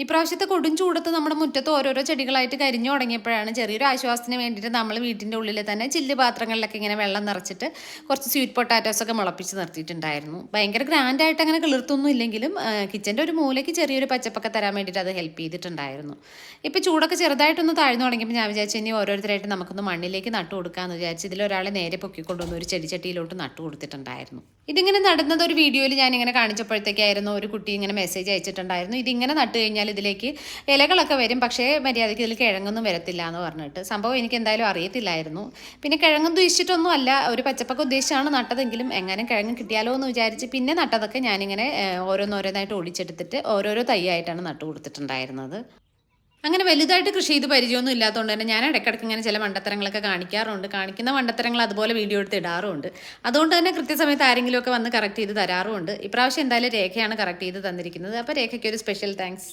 ഇപ്രാവശ്യത്തെ കൊടും ചൂടത്ത് നമ്മുടെ മുറ്റത്ത് ഓരോരോ ചെടികളായിട്ട് കരിഞ്ഞു തുടങ്ങിയപ്പോഴാണ് ചെറിയൊരു ആശ്വാസത്തിന് വേണ്ടിയിട്ട് നമ്മൾ വീട്ടിൻ്റെ ഉള്ളിൽ തന്നെ ചില്ല് പാത്രങ്ങളിലൊക്കെ ഇങ്ങനെ വെള്ളം നിറച്ചിട്ട് കുറച്ച് സ്വീറ്റ് പൊട്ടാറ്റോസ് ഒക്കെ മുളപ്പിച്ച് നിർത്തിയിട്ടുണ്ടായിരുന്നു. ഭയങ്കര ഗ്രാൻഡായിട്ട് അങ്ങനെ കിളിർത്തൊന്നും ഇല്ലെങ്കിലും കിച്ചൻ്റെ ഒരു മൂലയ്ക്ക് ചെറിയൊരു പച്ചപ്പൊക്കെ തരാൻ വേണ്ടിയിട്ട് അത് ഹെൽപ്പ് ചെയ്തിട്ടുണ്ടായിരുന്നു. ഇപ്പോൾ ചൂടൊക്കെ ചെറുതായിട്ടൊന്ന് താഴ്ന്നു തുടങ്ങിയപ്പോൾ ഞാൻ വിചാരിച്ചു ഇനി ഓരോരുത്തരായിട്ട് നമുക്കൊന്ന് മണ്ണിലേക്ക് നട്ടു കൊടുക്കാമെന്ന് വിചാരിച്ച് ഇതിലൊരാളെ നേരെ പൊക്കിക്കൊണ്ടുവന്ന് ഒരു ചെടിച്ചട്ടിയിലോട്ട് നട്ടു കൊടുത്തിട്ടുണ്ടായിരുന്നു. ഇതിങ്ങനെ നടുന്നത് ഒരു വീഡിയോയിൽ ഞാനിങ്ങനെ കാണിച്ചപ്പോഴത്തേക്കായിരുന്നു ഒരു കുട്ടി ഇങ്ങനെ മെസ്സേജ് അയച്ചിട്ടുണ്ടായിരുന്നു. ഇതിങ്ങനെ നട്ട് കഴിഞ്ഞാൽ ഇതിലേക്ക് ഇലകളൊക്കെ വരും, പക്ഷേ മര്യാദയ്ക്ക് ഇതിൽ കിഴങ്ങൊന്നും വരത്തില്ല എന്ന് പറഞ്ഞിട്ട്. സംഭവം എനിക്ക് എന്തായാലും അറിയത്തില്ലായിരുന്നു. പിന്നെ കിഴങ്ങ് ഉദ്ദേശിച്ചിട്ടൊന്നും അല്ല, ഒരു പച്ചപ്പൊക്കെ ഉദ്ദേശിച്ചാണ് നട്ടതെങ്കിലും എങ്ങനെ കിഴങ്ങ് കിട്ടിയാലോ എന്ന് വിചാരിച്ച് പിന്നെ നട്ടതൊക്കെ ഞാനിങ്ങനെ ഓരോന്നോരോന്നായിട്ട് ഒടിച്ചെടുത്തിട്ട് ഓരോരോ തൈയായിട്ടാണ് നട്ടു കൊടുത്തിട്ടുണ്ടായിരുന്നത്. അങ്ങനെ വലുതായിട്ട് കൃഷി ചെയ്ത് പരിചയമൊന്നും ഇല്ലാത്തതുകൊണ്ട് തന്നെ ഞാൻ ഇടയ്ക്കിടയ്ക്ക് ഇങ്ങനെ ചില മണ്ടത്തരങ്ങളൊക്കെ കാണിക്കാറുണ്ട്. കാണിക്കുന്ന മണ്ടത്തരങ്ങൾ അതുപോലെ വീഡിയോ എടുത്ത് ഇടാറുമുണ്ട്. അതുകൊണ്ട് തന്നെ കൃത്യസമയത്ത് ആരെങ്കിലുമൊക്കെ വന്ന് കറക്റ്റ് ചെയ്ത് തരാറുമുണ്ട്. ഇപ്രാവശ്യം എന്തായാലും രേഖയാണ് കറക്റ്റ് ചെയ്ത് തന്നിരിക്കുന്നത്. അപ്പോൾ രേഖയ്ക്ക് ഒരു സ്പെഷ്യൽ താങ്ക്സ്.